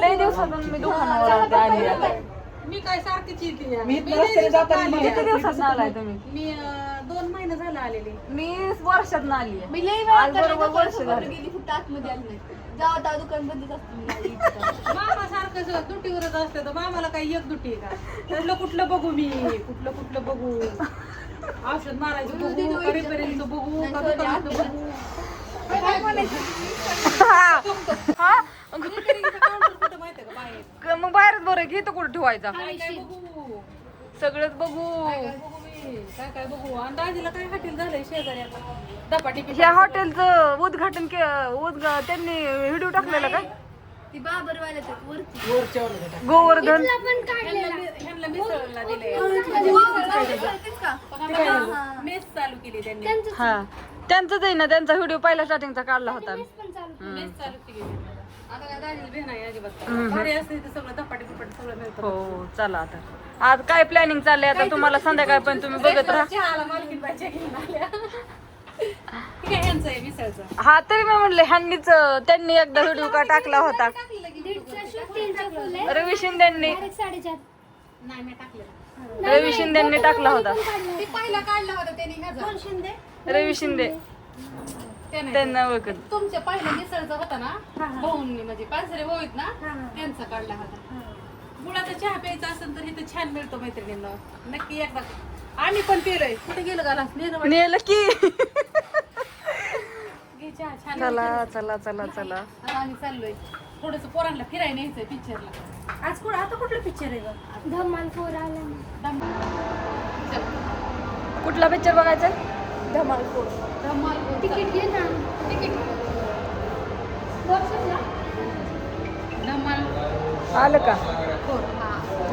लय दिवसातून मी दुकानावर आले. मी काय सारखीच येते. किती दिवसात आलाय तुम्ही? मी 2 महिने झाले आलेले. मी वर्षात आली. मी लई आज बरोबर वर्ष झालं. गेली फक्त आतमध्ये आली नाही. जेव्हा तेव्हा दुकान बंदच असते. मामा सारखं दुटीवरच असते तर मामाला काही एक दुटी आहे का? कुठलं बघू मी, कुठलं बघू, औषध मारायचं बघू, का रिपेरिंगचं बघू, का दुकानाचं बघू. काय बोलायचं? हा रिपेरिंगचं काउंटर कुठं माहितीये का बाहेर? मग बाहेरच बरं घे तर कुठं ठेवायचा. काय बघू, सगळंच बघू. काय बघू मी, काय बघू. आणि दाजीला काय हॉटेल झालंय शेजारी आता दपाटी ह्या हॉटेलचं उद्घाटन त्यांनी व्हिडिओ टाकलेला काय? ती बाबरवाल्याच वरती. गोवर्धन ह्यांना मिसळला दिले. मेस चालू केली त्यांनी. हा त्यांचंच आहे ना, त्यांचा व्हिडिओ पहिला स्टार्टिंगचा काढला होता. मेस चालू केली. आता काय दाजीला भेट नाही अजिबात. भारी असते ते सगळं धपाटी सगळं मिळतं. हो चला आता आज काय प्लॅनिंग चाललंय आता तुम्हाला संध्याकाळ पण तुम्ही बघत राहा. चहाला मालकीन बाईच्या घेऊन आल्या. ठीक आहे, ह्यांचं आहे मिसळचं. हा तरी मी म्हणले ह्यांनीच त्यांनी एकदा व्हिडिओ का टाकला होता रवी शिंदेनी. नाही मी टाकलेलं. रवी शिंदेनी टाकला होता. ते पहिला काढला होता त्यांनी ह्याचा. रवी शिंदे त्यांना ओळखत. तुमच्या पहिल्या मिसळचा होता ना भाऊंनी, म्हणजे पाचरे भाऊ आहेत ना, त्यांचा काढला होता. गुळाचा चहा प्यायचा असेल तर इथं छान मिळतो मैत्रिणींना. नक्की एकदा. आम्ही पण पिलोय. कुठे गेलं गाला नेलं की. चहा छान. चला चला चला चला आता आम्ही चाललोय थोडस पोरांना फिरायला न्यायचंय पिक्चरला. आज आता कुठलं पिक्चर आहे ग? धमाल 4 आला. कुठला पिक्चर बघायचा? धमाल 4. धमाल तिकीट घे ना. तिकीट धमाल आलं का? 4.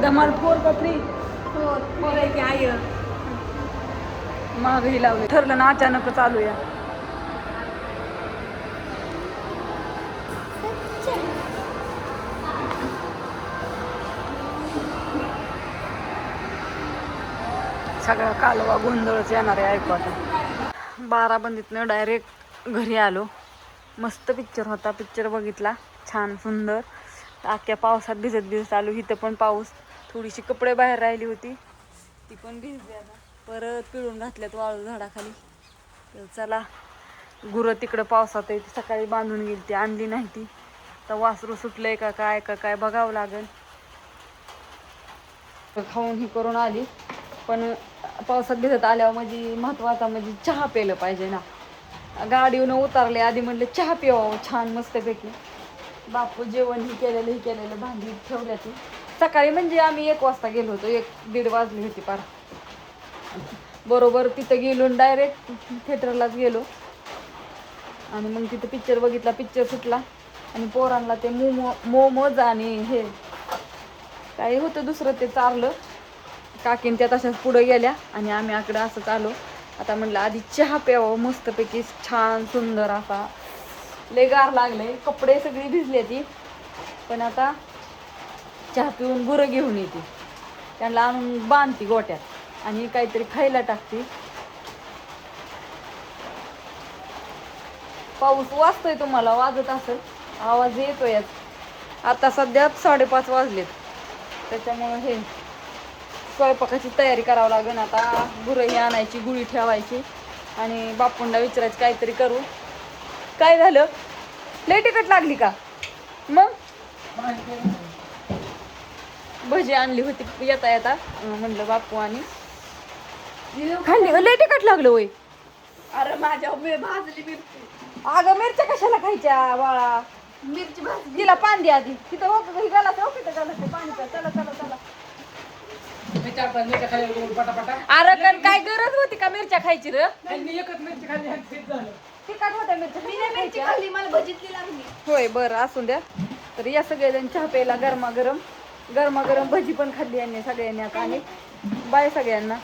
धमाल 4 का 3? 4 आहे की आय. मागही लावले ठरलं ना अचानक चालू या. सगळा कालवा गोंधळच येणार आहे. ऐकू आता बाराबंदीतनं डायरेक्ट घरी आलो. मस्त पिक्चर होता. पिक्चर बघितला छान सुंदर. अख्ख्या पावसात भिजत आलो. इथं पण पाऊस. थोडीशी कपडे बाहेर राहिली होती ती पण भिजली. आता परत पिळून घातल्यात वाळू झाडाखाली. तर चला गुरं तिकडं पावसात आहे. ती सकाळी बांधून गेली, ती आणली नाही ती. तर वासरू सुटलंय का काय बघावं लागेल. खाऊन ही करून आली. पण पावसात भिजत आल्यावर म्हणजे महत्वाचा म्हणजे चहा प्यायलं पाहिजे ना. गाडीवरून उतरले आधी म्हणले चहा पिवावं छान मस्तपैकी. बापू जेवण ही केलेलं भांडी ठेवल्या ती. सकाळी म्हणजे आम्ही 1 वाजता गेलो होतो. 1-1:30 वाजली होती पार. बरोबर तिथं गेलो डायरेक्ट थिएटरलाच गेलो आणि मग तिथं पिक्चर बघितला. पिक्चर सुटला आणि पोरांना ते मोमोज आणि हे काही होतं दुसरं ते चारलं. काकीन त्या तशाच पुढे गेल्या आणि आम्ही आकडे असंच आलो. आता म्हटलं आधी चहा प्यावं मस्तपैकी छान सुंदर असा. लय गार लागले, कपडे सगळी भिजले ती. पण आता चहा पिऊन गुरं घेऊन येते, त्यांना आणून बांधती गोट्यात आणि काहीतरी खायला टाकते. पाऊस वाजतोय, तुम्हाला वाजत असेल, आवाज येतोय. आता सध्या 5:30 वाजलेत. त्याच्यामुळे हे स्वयंपाकाची तयारी करावं लागेल. आता गुरही आणायची, गुळी ठेवायची आणि बापूंना विचारायचं काहीतरी करू. काय झालं? लय तिखट लागली का? मग भजी आणली होती येता म्हणलं बापू आणि खाल्ली. लय तिखट लागलं होय. अरे माझ्या भाजली मिरची. अगं मिरच्या कशाला खायच्या बाळा? मिरची भाजली. तिला पाणी द्या आधी. तिथं होतं गाला ते पाणी प्या. चला अरे पण काय गरज होती का मिरच्या खायची? र एकच मिरची खाल्ली तिखट होत्या मिरच्या. मी नाही मिरची खाल्ली, मला भजीतली लागली. होय बरं असून द्या. तर या सगळेजण चहा प्यायला गरमागरम भजी पण खाल्ली यांनी सगळ्यांनी आता. आणि बाय सगळ्यांना.